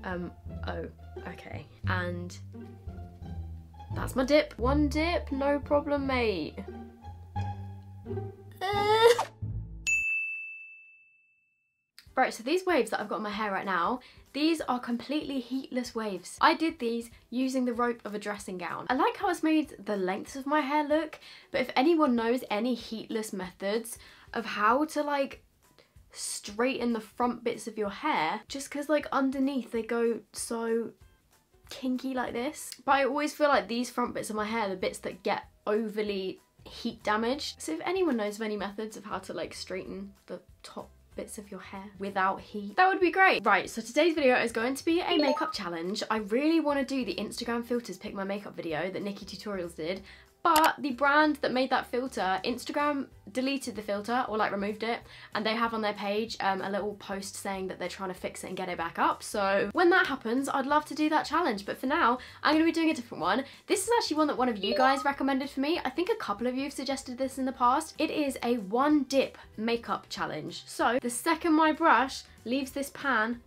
Oh, okay. And that's my dip. One dip, no problem, mate. Right, so these waves that I've got in my hair right now, these are completely heatless waves. I did these using the rope of a dressing gown. I like how it's made the lengths of my hair look, but if anyone knows any heatless methods of how to like straighten the front bits of your hair, just because like underneath they go so kinky like this. But I always feel like these front bits of my hair, the bits that get overly heat damaged. So if anyone knows of any methods of how to like straighten the top bits of your hair without heat, that would be great. Right, so today's video is going to be a makeup challenge. I really want to do the Instagram filters pick my makeup video that Nikki Tutorials did, but the brand that made that filter, Instagram deleted the filter or like removed it, and they have on their page a little post saying that they're trying to fix it and get it back up. So when that happens, I'd love to do that challenge, but for now I'm going to be doing a different one. This is actually one that one of you guys recommended for me. I think a couple of you have suggested this in the past. It is a one dip makeup challenge. So the second my brush leaves this pan,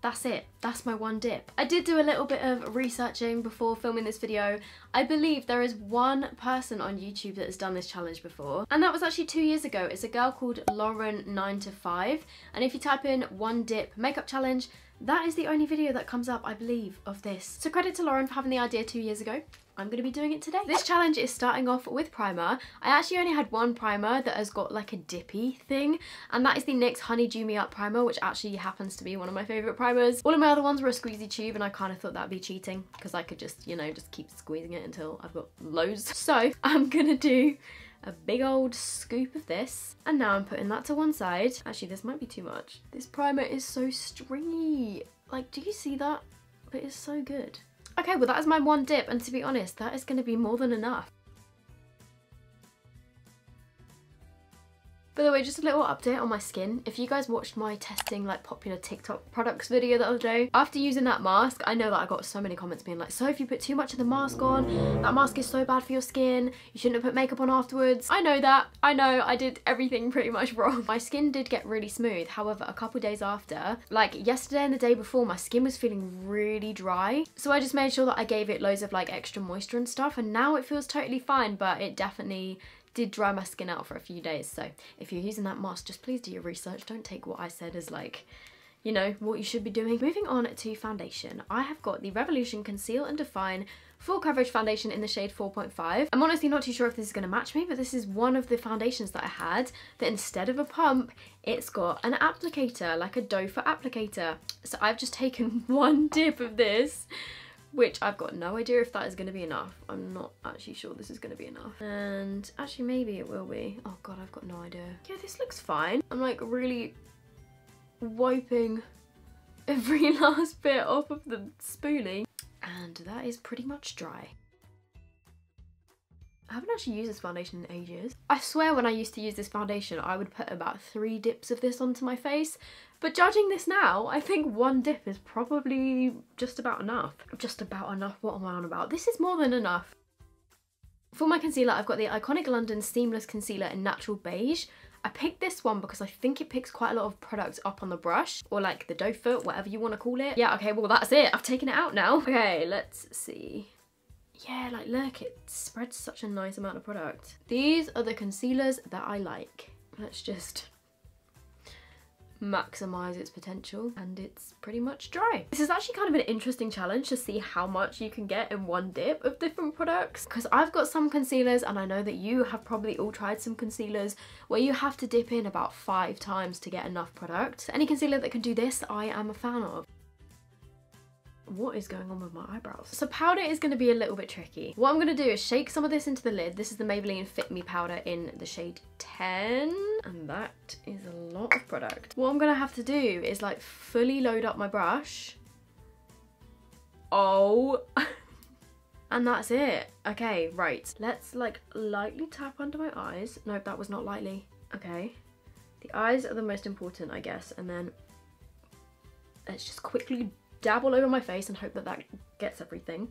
that's it. That's my one dip. I did do a little bit of researching before filming this video. I believe there is one person on YouTube that has done this challenge before, and that was actually 2 years ago. It's a girl called Lauren9to5, and if you type in one dip makeup challenge, that is the only video that comes up, I believe, of this. So credit to Lauren for having the idea 2 years ago. I'm going to be doing it today. This challenge is starting off with primer. I actually only had one primer that has got like a dippy thing, and that is the NYX Honey Dew Me Up primer, which actually happens to be one of my favourite primers. All of my other ones were a squeezy tube, and I kind of thought that'd be cheating because I could just, you know, just keep squeezing it until I've got loads. So I'm gonna do a big old scoop of this, and now I'm putting that to one side. Actually, this might be too much. This primer is so stringy. Like, do you see that? But it's so good. Okay, well that is my one dip, and to be honest, that is going to be more than enough. By the way, just a little update on my skin. If you guys watched my testing like popular TikTok products video the other day, after using that mask, I know that I got so many comments being like, so if you put too much of the mask on, that mask is so bad for your skin, you shouldn't have put makeup on afterwards. I know that. I know I did everything pretty much wrong. My skin did get really smooth. However, a couple days after, like yesterday and the day before, my skin was feeling really dry. So I just made sure that I gave it loads of like extra moisture and stuff, and now it feels totally fine, but it definitely did dry my skin out for a few days. So if you're using that mask, just please do your research. Don't take what I said as like, you know, what you should be doing. Moving on to foundation, I have got the Revolution Conceal and Define Full Coverage Foundation in the shade 4.5. I'm honestly not too sure if this is going to match me, but this is one of the foundations that I had that instead of a pump, it's got an applicator, like a doe foot applicator. So I've just taken one dip of this, which I've got no idea if that is going to be enough. I'm not actually sure this is going to be enough. And actually maybe it will be. Oh god, I've got no idea. Yeah, this looks fine. I'm like really wiping every last bit off of the spoolie. And that is pretty much dry. I haven't actually used this foundation in ages. I swear when I used to use this foundation, I would put about 3 dips of this onto my face. But judging this now, I think one dip is probably just about enough. Just about enough, what am I on about? This is more than enough. For my concealer, I've got the Iconic London Seamless Concealer in Natural Beige. I picked this one because I think it picks quite a lot of products up on the brush, or like the doe foot, whatever you want to call it. Yeah, okay, well that's it. I've taken it out now. Okay, let's see. Yeah, like look, it spreads such a nice amount of product. These are the concealers that I like. Let's just maximize its potential, and it's pretty much dry. This is actually kind of an interesting challenge to see how much you can get in one dip of different products, because I've got some concealers, and I know that you have probably all tried some concealers where you have to dip in about 5 times to get enough product. So any concealer that can do this, I am a fan of. What is going on with my eyebrows? So powder is going to be a little bit tricky. What I'm going to do is shake some of this into the lid. This is the Maybelline Fit Me Powder in the shade 10, and that is a lot of product. What I'm going to have to do is like fully load up my brush. Oh, and that's it. Okay, right. Let's like lightly tap under my eyes. No, that was not lightly. Okay. The eyes are the most important, I guess, and then let's just quickly dab all over my face and hope that that gets everything.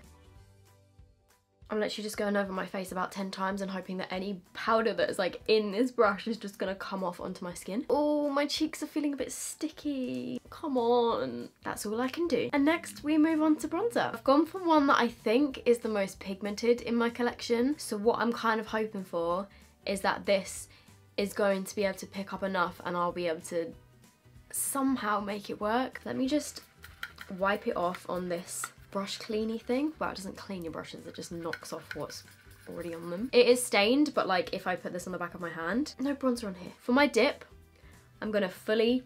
I'm literally just going over my face about 10 times and hoping that any powder that is like in this brush is just gonna come off onto my skin. Oh, my cheeks are feeling a bit sticky. Come on. That's all I can do. And next we move on to bronzer. I've gone for one that I think is the most pigmented in my collection. So what I'm kind of hoping for is that this is going to be able to pick up enough and I'll be able to somehow make it work. Let me just wipe it off on this brush cleany thing. Well, it doesn't clean your brushes, it just knocks off what's already on them. It is stained, but like if I put this on the back of my hand, no bronzer on here. For my dip, I'm gonna fully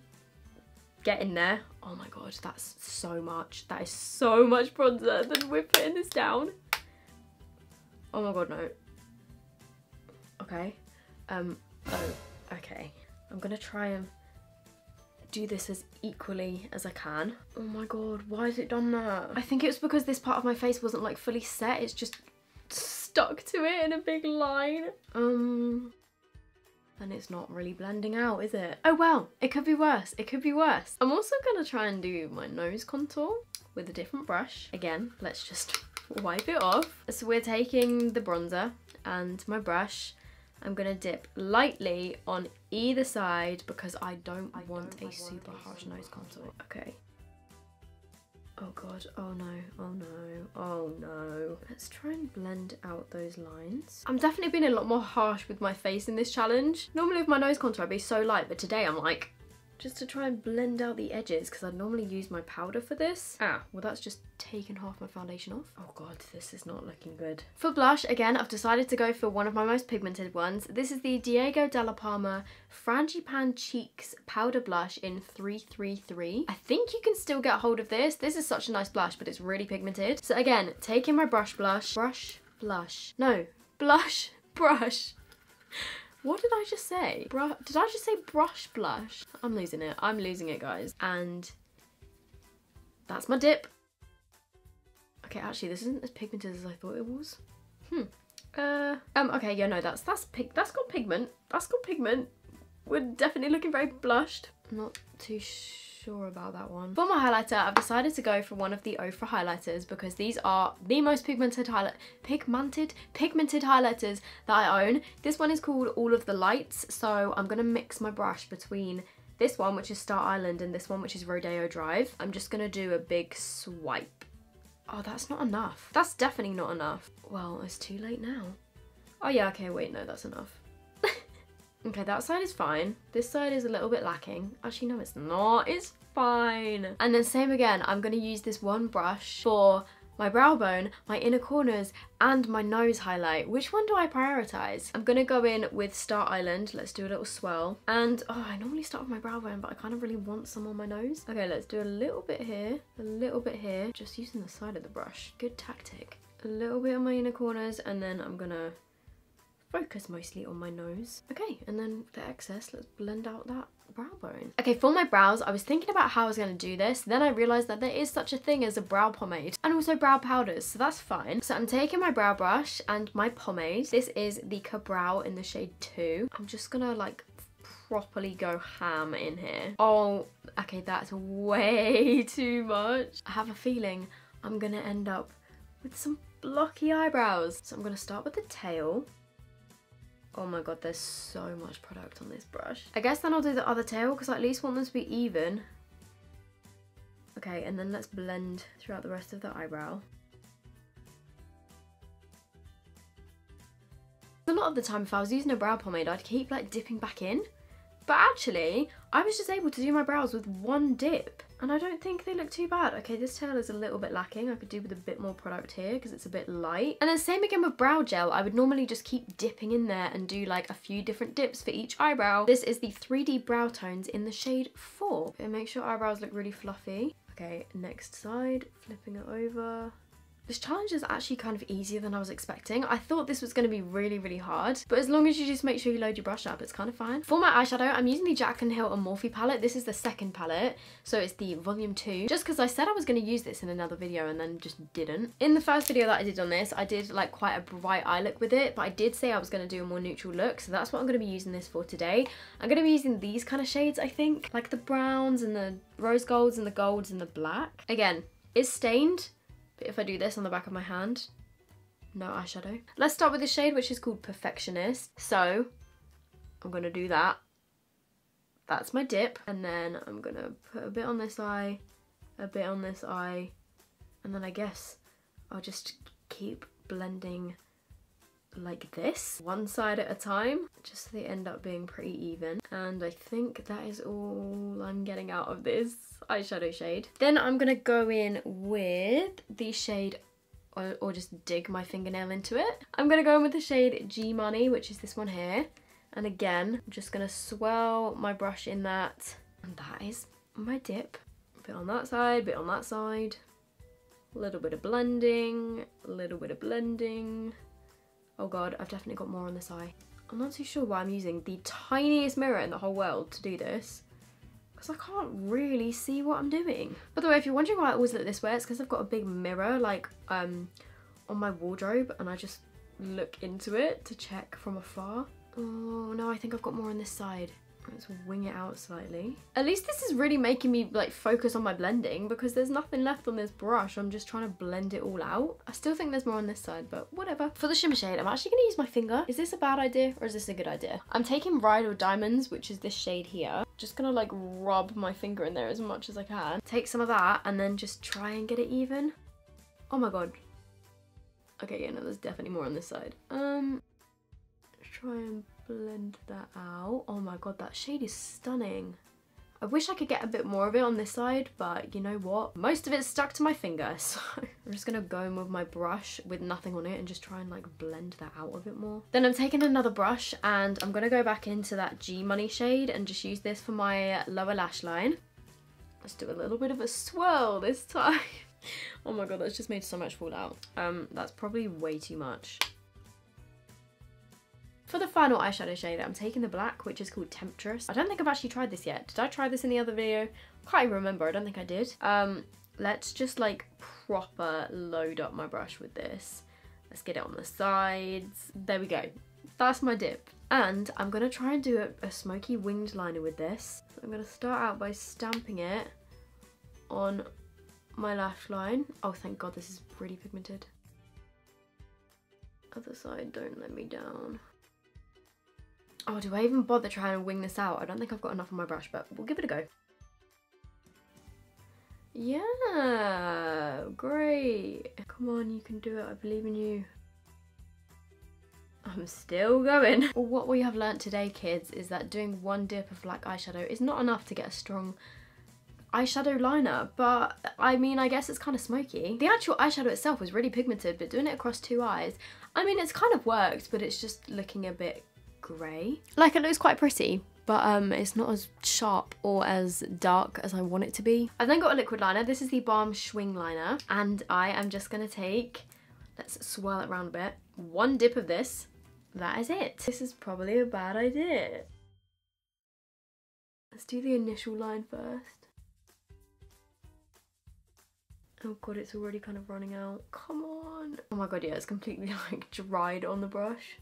get in there. Oh my god, that's so much. That is so much bronzer. Then we're putting this down. Oh my god, no. Okay. Oh, okay. I'm gonna try and do this as equally as I can. Oh my god, why has it done that? I think it was because this part of my face wasn't like fully set. It's just stuck to it in a big line. And it's not really blending out, is it? Oh well, it could be worse. It could be worse. I'm also gonna try and do my nose contour with a different brush. Again, let's just wipe it off. So we're taking the bronzer and my brush. I'm gonna dip lightly on either side because I don't want a super harsh nose contour. Okay. Oh god, oh no, oh no, oh no. Let's try and blend out those lines. I'm definitely being a lot more harsh with my face in this challenge. Normally with my nose contour I'd be so light, but today I'm like, just to try and blend out the edges because I normally use my powder for this. Ah, well that's just taken half my foundation off. Oh god, this is not looking good. For blush, again, I've decided to go for one of my most pigmented ones. This is the Diego Della Palma Frangipane Cheeks Powder Blush in 333. I think you can still get hold of this. This is such a nice blush, but it's really pigmented. So again, taking my brush, what did I just say? Did I just say brush blush? I'm losing it. I'm losing it, guys. And that's my dip. Okay, actually, this isn't as pigmented as I thought it was. Okay, yeah, no, that's got pigment. That's got pigment. We're definitely looking very blushed. I'm not too sure about that one. For my highlighter, I've decided to go for one of the Ofra highlighters because these are the most pigmented highlighters that I own. This one is called All of the Lights, so I'm gonna mix my brush between this one, which is Star Island, and this one, which is Rodeo Drive. I'm just gonna do a big swipe. Oh, that's not enough. That's definitely not enough. Well, it's too late now. Oh yeah, okay, wait, no, that's enough. Okay, that side is fine. This side is a little bit lacking. Actually, no, it's not. It's fine. And then same again, I'm gonna use this one brush for my brow bone, my inner corners, and my nose highlight. Which one do I prioritize? I'm gonna go in with Star Island. Let's do a little swirl. And, oh, I normally start with my brow bone, but I kind of really want some on my nose. Okay, let's do a little bit here, a little bit here. Just using the side of the brush. Good tactic. A little bit on my inner corners, and then I'm gonna focus mostly on my nose. Okay, and then the excess, let's blend out that brow bone. Okay, for my brows, I was thinking about how I was going to do this. Then I realised that there is such a thing as a brow pomade and also brow powders, so that's fine. So I'm taking my brow brush and my pomade. This is the Ka-Brow in the shade 2. I'm just gonna like properly go ham in here. Oh, okay, that's way too much. I have a feeling I'm gonna end up with some blocky eyebrows. So I'm gonna start with the tail. Oh my god, there's so much product on this brush. I guess then I'll do the other tail because I at least want them to be even. Okay, and then let's blend throughout the rest of the eyebrow. A lot of the time if I was using a brow pomade, I'd keep like dipping back in. But actually, I was just able to do my brows with one dip. And I don't think they look too bad. Okay, this tail is a little bit lacking. I could do with a bit more product here because it's a bit light. And then same again with brow gel. I would normally just keep dipping in there and do like a few different dips for each eyebrow. This is the 3D Brow Tones in the shade 4. Okay, make sure eyebrows look really fluffy. Okay, next side, flipping it over. This challenge is actually kind of easier than I was expecting. I thought this was going to be really, really hard, but as long as you just make sure you load your brush up, it's kind of fine. For my eyeshadow, I'm using the Jaclyn Hill Morphe palette. This is the second palette, so it's the volume 2, just because I said I was going to use this in another video and then just didn't. In the first video that I did on this, I did like quite a bright eye look with it, but I did say I was going to do a more neutral look, so that's what I'm going to be using this for today. I'm going to be using these kind of shades, I think, like the browns and the rose golds and the golds and the black. Again, it's stained. But if I do this on the back of my hand, no eyeshadow. Let's start with the shade, which is called Perfectionist. So I'm gonna do that. That's my dip. And then I'm gonna put a bit on this eye, a bit on this eye, and then I guess I'll just keep blending like this, one side at a time, just so they end up being pretty even. And I think that is all I'm getting out of this eyeshadow shade. Then I'm gonna go in with the shade, or just dig my fingernail into it. I'm gonna go in with the shade G Money, which is this one here. And again, I'm just gonna swirl my brush in that. And that is my dip. A bit on that side, bit on that side. A little bit of blending, a little bit of blending. Oh god, I've definitely got more on this eye. I'm not too sure why I'm using the tiniest mirror in the whole world to do this, because I can't really see what I'm doing. By the way, if you're wondering why I always look this way, it's because I've got a big mirror like on my wardrobe, and I just look into it to check from afar. Oh no, I think I've got more on this side. Let's wing it out slightly. At least this is really making me like focus on my blending, because there's nothing left on this brush. I'm just trying to blend it all out. I still think there's more on this side, but whatever. For the shimmer shade, I'm actually gonna use my finger. Is this a bad idea or is this a good idea? I'm taking Ride or Diamonds, which is this shade here. Just gonna like rub my finger in there as much as I can. Take some of that and then just try and get it even. Oh my god. Okay, yeah, no, there's definitely more on this side. Try and blend that out. Oh my god, that shade is stunning. I wish I could get a bit more of it on this side, but you know what? Most of it's stuck to my finger, so I'm just gonna go in with my brush with nothing on it and just try and like blend that out a bit more. Then I'm taking another brush and I'm gonna go back into that G Money shade and just use this for my lower lash line. Let's do a little bit of a swirl this time. Oh my god, that's just made so much fall out. That's probably way too much. For the final eyeshadow shade, I'm taking the black, which is called Temptress. I don't think I've actually tried this yet. Did I try this in the other video? Can't even remember. I don't think I did. Let's just like proper load up my brush with this. Let's get it on the sides. There we go. That's my dip. And I'm going to try and do a smoky winged liner with this. So I'm going to start out by stamping it on my lash line. Oh, thank god, this is really pigmented. Other side, don't let me down. Oh, do I even bother trying to wing this out? I don't think I've got enough on my brush, but we'll give it a go. Yeah, great. Come on, you can do it. I believe in you. I'm still going. Well, what we have learnt today, kids, is that doing one dip of black eyeshadow is not enough to get a strong eyeshadow liner, but I mean, I guess it's kind of smoky. The actual eyeshadow itself was really pigmented, but doing it across two eyes, I mean, it's kind of worked, but it's just looking a bit grey. Like, it looks quite pretty, but it's not as sharp or as dark as I want it to be. I've then got a liquid liner. This is the Balm Schwing liner, and I am just gonna take, let's swirl it around a bit, one dip of this. That is it. This is probably a bad idea. Let's do the initial line first. Oh god, it's already kind of running out. Come on. Oh my god, yeah, it's completely like dried on the brush.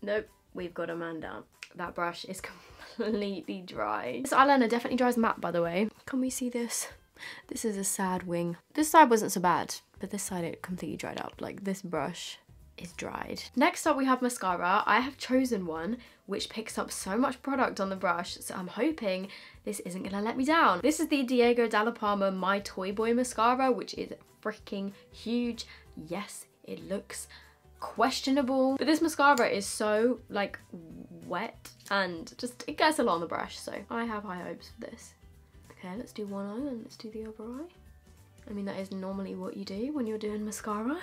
Nope, we've got a man down. That brush is completely dry. This eyeliner definitely dries matte, by the way. Can we see this? This is a sad wing. This side wasn't so bad, but this side it completely dried up. Like, this brush is dried. Next up we have mascara. I have chosen one which picks up so much product on the brush, so I'm hoping this isn't gonna let me down. This is the Diego Dalla Palma My Toy Boy mascara, which is freaking huge. Yes, it looks questionable, but this mascara is so like wet and just it gets a lot on the brush, so I have high hopes for this. Okay, let's do one eye and let's do the other eye. I mean, that is normally what you do when you're doing mascara.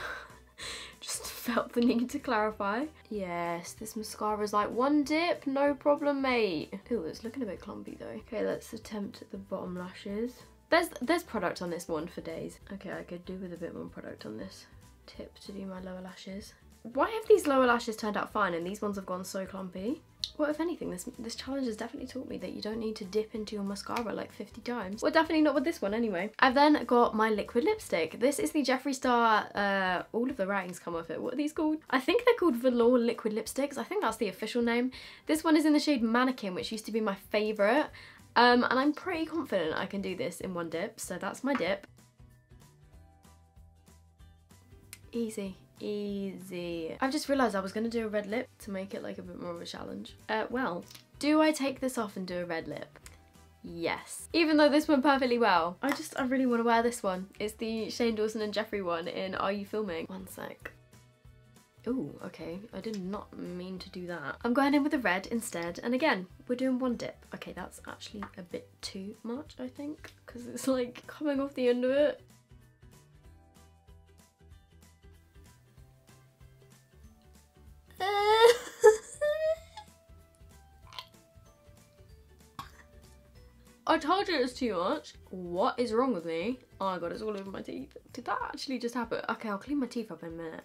Just felt the need to clarify. Yes, this mascara is like one dip, no problem, mate. Ooh, it's looking a bit clumpy though. Okay, let's attempt the bottom lashes. There's product on this one for days. Okay, I could do with a bit more product on this tip to do my lower lashes. Why have these lower lashes turned out fine and these ones have gone so clumpy? Well, if anything, this challenge has definitely taught me that you don't need to dip into your mascara like 50 times. Well, definitely not with this one anyway. I've then got my liquid lipstick. This is the Jeffree Star, all of the writings come off it. What are these called? I think they're called velour liquid lipsticks. I think that's the official name. This one is in the shade Mannequin, which used to be my favourite. And I'm pretty confident I can do this in one dip, so that's my dip. Easy. Easy. I've just realised I was going to do a red lip to make it like a bit more of a challenge. Well, do I take this off and do a red lip? Yes. Even though this went perfectly well. I really want to wear this one. It's the Shane Dawson and Jeffree one in Are You Filming? One sec. Ooh, okay. I did not mean to do that. I'm going in with the red instead. And again, we're doing one dip. Okay, that's actually a bit too much, I think, because it's like coming off the end of it. I told you it was too much. What is wrong with me? Oh my god, it's all over my teeth. Did that actually just happen? Okay, I'll clean my teeth up in a minute.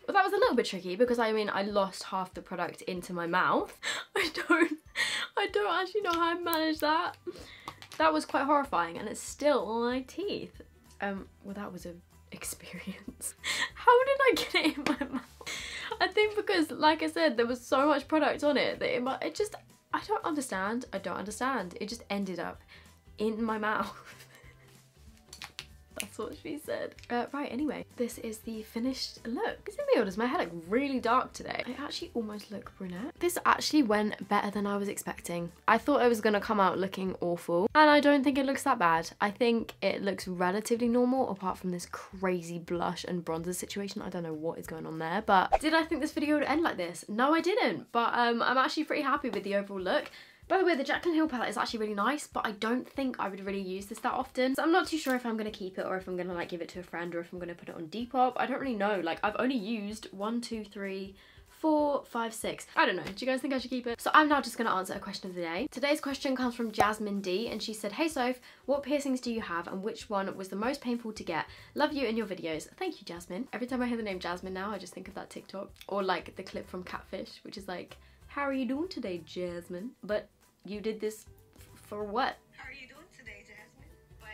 Well, that was a little bit tricky because I mean I lost half the product into my mouth. I don't actually know how I managed that. That was quite horrifying and it's still on my teeth. Well, that was an experience. How did I get it in my mouth? I think because, like I said, there was so much product on it that it just, I don't understand. It just ended up in my mouth. That's what she said. Right, anyway, this is the finished look. Is it me or does my hair look really dark today? I actually almost look brunette. This actually went better than I was expecting. I thought it was gonna come out looking awful, and I don't think it looks that bad. I think it looks relatively normal, apart from this crazy blush and bronzer situation. I don't know what is going on there, but did I think this video would end like this? No, I didn't, but I'm actually pretty happy with the overall look. By the way, the Jaclyn Hill palette is actually really nice, but I don't think I would really use this that often. So I'm not too sure if I'm going to keep it or if I'm going to like give it to a friend or if I'm going to put it on Depop. I don't really know. Like I've only used 1, 2, 3, 4, 5, 6. I don't know. Do you guys think I should keep it? So I'm now just going to answer a question of the day. Today's question comes from Jasmine D and she said, "Hey Soph, what piercings do you have and which one was the most painful to get? Love you and your videos." Thank you, Jasmine. Every time I hear the name Jasmine now, I just think of that TikTok or like the clip from Catfish, which is like, "How are you doing today, Jasmine?" But you did this for what? How are you doing today, Jasmine? But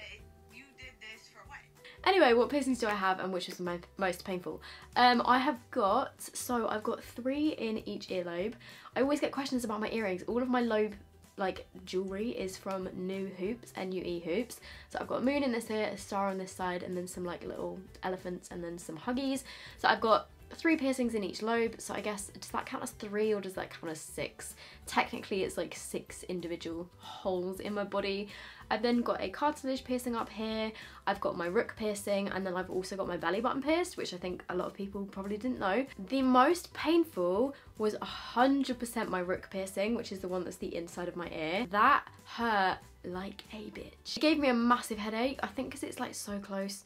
you did this for what? Anyway, what piercings do I have and which is my most painful? I've got 3 in each earlobe. I always get questions about my earrings. All of my lobe like jewellery is from New Hoops, N-U-E Hoops. So I've got a moon in this ear, a star on this side, and then some like little elephants and then some huggies. So I've got 3 piercings in each lobe, so I guess, does that count as 3 or does that count as 6? Technically it's like 6 individual holes in my body. I've then got a cartilage piercing up here, I've got my rook piercing, and then I've also got my belly button pierced, which I think a lot of people probably didn't know. The most painful was 100% my rook piercing, which is the one that's the inside of my ear. That hurt like a bitch. It gave me a massive headache, I think because it's like so close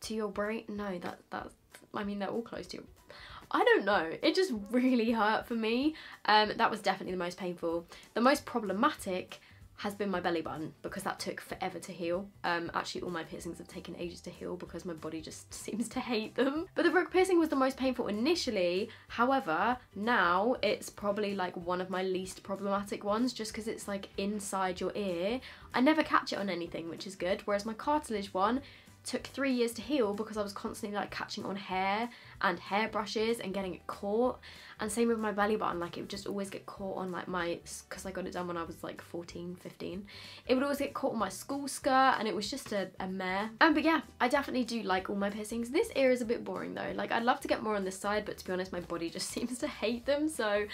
to your brain. No, I mean, they're all close to your... I don't know. It just really hurt for me. That was definitely the most painful. The most problematic has been my belly button because that took forever to heal. Actually, all my piercings have taken ages to heal because my body just seems to hate them. But the rook piercing was the most painful initially. However, now it's probably like one of my least problematic ones just because it's like inside your ear. I never catch it on anything, which is good. Whereas my cartilage one took 3 years to heal because I was constantly like catching on hair and hairbrushes and getting it caught. And same with my belly button, like it would just always get caught on like my, because I got it done when I was like 14, 15. It would always get caught on my school skirt and it was just a mare. But yeah, I definitely do like all my piercings. This ear is a bit boring though. Like I'd love to get more on this side, but to be honest, my body just seems to hate them. So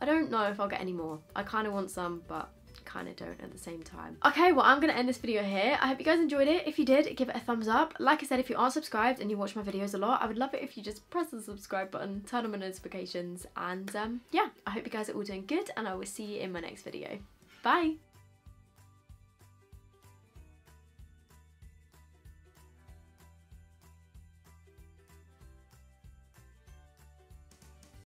I don't know if I'll get any more. I kind of want some, but kind of don't at the same time. Okay, well, I'm gonna end this video here. I hope you guys enjoyed it. If you did, give it a thumbs up. Like I said, if you aren't subscribed and you watch my videos a lot, I would love it if you just press the subscribe button, turn on my notifications, and yeah, I hope you guys are all doing good and I will see you in my next video. Bye!